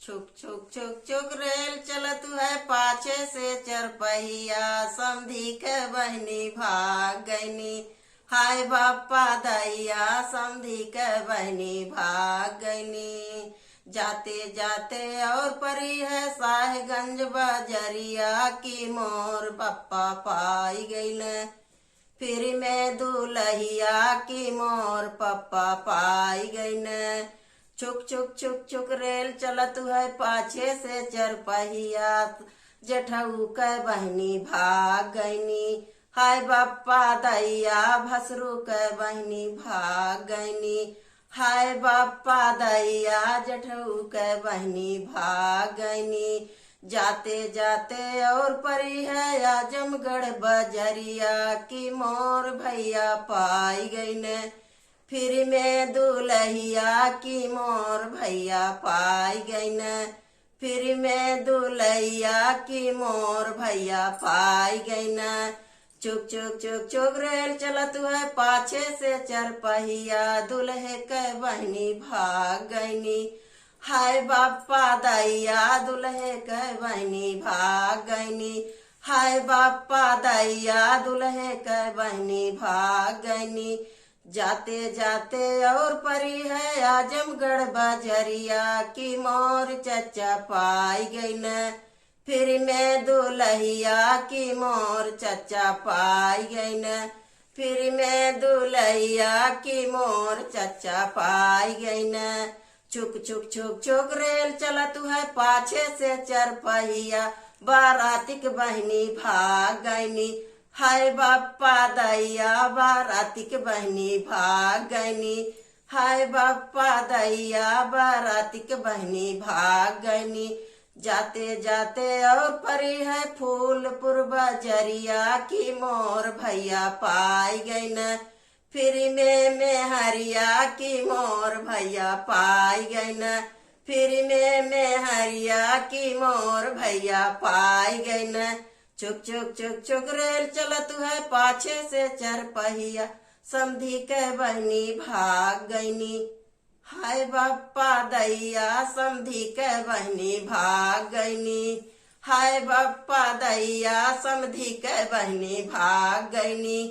छुक छुक छुक छुक रेल चलत है पाछे से चरपहिया, समधी के बहनी भाग गईनी। हाय बापा दैया समधी के बहनी भाग गईनी। जाते जाते और परी है साहेबगंज बजरिया की मोर पप्पा पाई गईल। फिर मैं दुलहिया की मोर पप्पा पाई गईन। छुक छुक छुक छुक रेल चलत है पाछे से चरपहिया, जेठऊ के बहनी भाग गईनी। हाय बापा दैया भसरू के बहनी भाग गईनी। हाय बापा दैया जेठऊ के बहनी भाग गईनी। जाते जाते और परी है आजमगढ़ बजरिया की मोर भैया पाई गईन। फिर मैं दुलहिया की मोर भैया पाई गईन। फिर मैं दुलहिया की मोर भैया पाई गईन। चुक चुक चुक चुक रेल चलत है पाछे से चरपहिया, दुल्हे के बहनी भाग गईनी। हाय बापा दैया दुल्हे के बहनी भाग गईनी। हाय बापा दैया दुल्हे के बहनी भाग गईनी। जाते जाते और परी है आजमगढ़ बजरिया की मोर चचा पाई गईन। फिर मैं दुलहिया की मोर चचा पाई गईन। फिर मैं दुलहिया की मोर चचा पाई गईन। छुक छुक छुक छुक रेल चलत है पाछे से चरपहिया, बारातिक बहनी भाग गईनी। हाय बापा दैया बारातिक बहनी भाग गईनी। हाय बापा दैया बारातिक बहनी भाग गईनी। जाते जाते और परी है फूलपुर बजरिया की मोर भैया पाई गईन। फिर मैं हरिया की मोर भैया पाई गईन। फिर मैं हरिया की मोर भैया पाई गईन। चुक चुक चुक चुक रेल चलत है पाछे से चरपहिया, समधी के बहनी भाग गईनी। हाय बापा दैया समधी के बहनी भाग गईनी। हाय बापा दैया समधी के बहनी भाग गईनी।